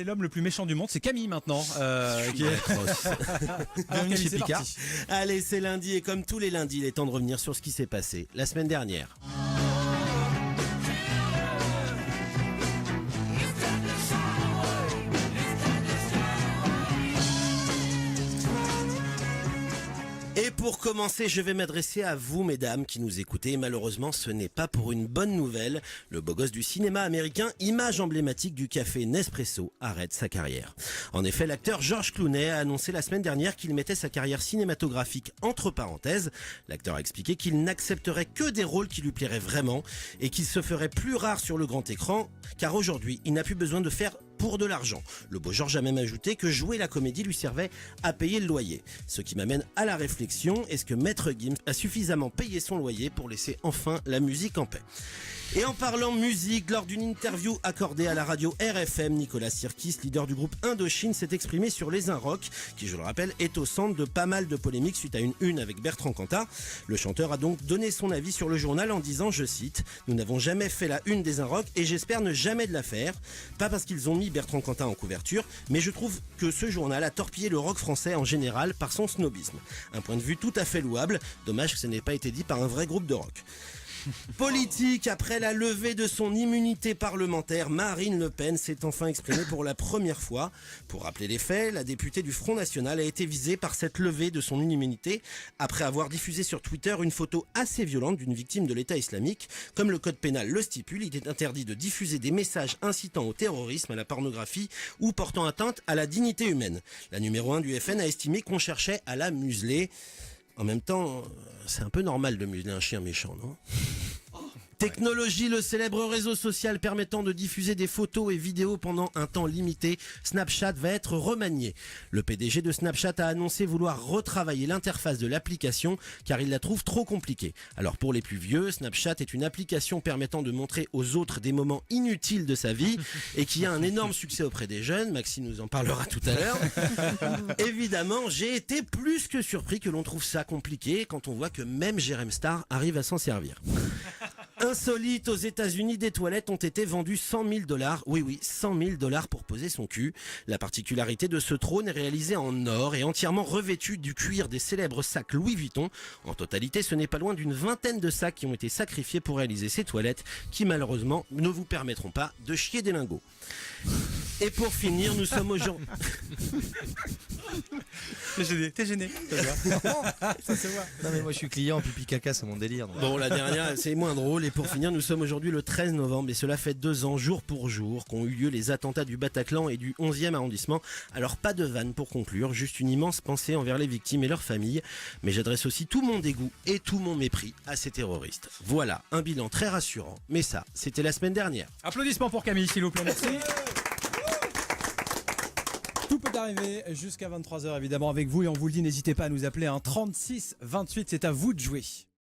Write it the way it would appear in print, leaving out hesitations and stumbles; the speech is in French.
c'est l'homme le plus méchant du monde, c'est Camille maintenant. Qui est... Bienvenue chez c'est Picard. parti. Allez, c'est lundi et comme tous les lundis, il est temps de revenir sur ce qui s'est passé la semaine dernière. Et pour commencer, je vais m'adresser à vous, mesdames, qui nous écoutez. Malheureusement, ce n'est pas pour une bonne nouvelle. Le beau gosse du cinéma américain, image emblématique du café Nespresso, arrête sa carrière. En effet, l'acteur George Clooney a annoncé la semaine dernière qu'il mettait sa carrière cinématographique entre parenthèses. L'acteur a expliqué qu'il n'accepterait que des rôles qui lui plairaient vraiment et qu'il se ferait plus rare sur le grand écran, car aujourd'hui, il n'a plus besoin de faire pour de l'argent. Le beau George a même ajouté que jouer la comédie lui servait à payer le loyer. Ce qui m'amène à la réflexion, est-ce que Maître Gims a suffisamment payé son loyer pour laisser enfin la musique en paix? Et en parlant musique, lors d'une interview accordée à la radio RFM, Nicolas Sirkis, leader du groupe Indochine, s'est exprimé sur les Inrocks, qui, je le rappelle, est au centre de pas mal de polémiques suite à une une avec Bertrand Cantat. Le chanteur a donc donné son avis sur le journal en disant, je cite, « Nous n'avons jamais fait la une des Inrocks et j'espère ne jamais de la faire. Pas parce qu'ils ont mis Bertrand Cantat en couverture, mais je trouve que ce journal a torpillé le rock français en général par son snobisme. Un point de vue tout à fait louable, dommage que ce n'ait pas été dit par un vrai groupe de rock. » Politique, après la levée de son immunité parlementaire, Marine Le Pen s'est enfin exprimée pour la première fois. Pour rappeler les faits, la députée du Front National a été visée par cette levée de son immunité après avoir diffusé sur Twitter une photo assez violente d'une victime de l'État islamique. Comme le code pénal le stipule, il est interdit de diffuser des messages incitant au terrorisme, à la pornographie ou portant atteinte à la dignité humaine. La numéro 1 du FN a estimé qu'on cherchait à la museler. En même temps, c'est un peu normal de museler un chien méchant, non ? Technologie, le célèbre réseau social permettant de diffuser des photos et vidéos pendant un temps limité, Snapchat va être remanié. Le PDG de Snapchat a annoncé vouloir retravailler l'interface de l'application car il la trouve trop compliquée. Alors pour les plus vieux, Snapchat est une application permettant de montrer aux autres des moments inutiles de sa vie et qui a un énorme succès auprès des jeunes. Maxime nous en parlera tout à l'heure. Évidemment, j'ai été plus que surpris que l'on trouve ça compliqué quand on voit que même Jérém Star arrive à s'en servir. Insolite, aux États-Unis, des toilettes ont été vendues $100 000. Oui, $100 000 pour poser son cul. La particularité de ce trône est réalisé en or et entièrement revêtu du cuir des célèbres sacs Louis Vuitton. En totalité, ce n'est pas loin d'une vingtaine de sacs qui ont été sacrifiés pour réaliser ces toilettes qui malheureusement ne vous permettront pas de chier des lingots. Et pour finir, nous sommes aujourd'hui... T'es gêné. Ça se voit. Non mais moi je suis client, pipi caca c'est mon délire. Donc. Bon, la dernière, c'est moins drôle. Et pour finir, nous sommes aujourd'hui le 13 novembre et cela fait 2 ans, jour pour jour, qu'ont eu lieu les attentats du Bataclan et du 11e arrondissement. Alors pas de vanne pour conclure, juste une immense pensée envers les victimes et leurs familles. Mais j'adresse aussi tout mon dégoût et tout mon mépris à ces terroristes. Voilà, un bilan très rassurant. Mais ça, c'était la semaine dernière. Applaudissements pour Camille, s'il vous plaît, merci. Tout peut arriver jusqu'à 23h évidemment avec vous et on vous le dit, n'hésitez pas à nous appeler 36 28, c'est à vous de jouer.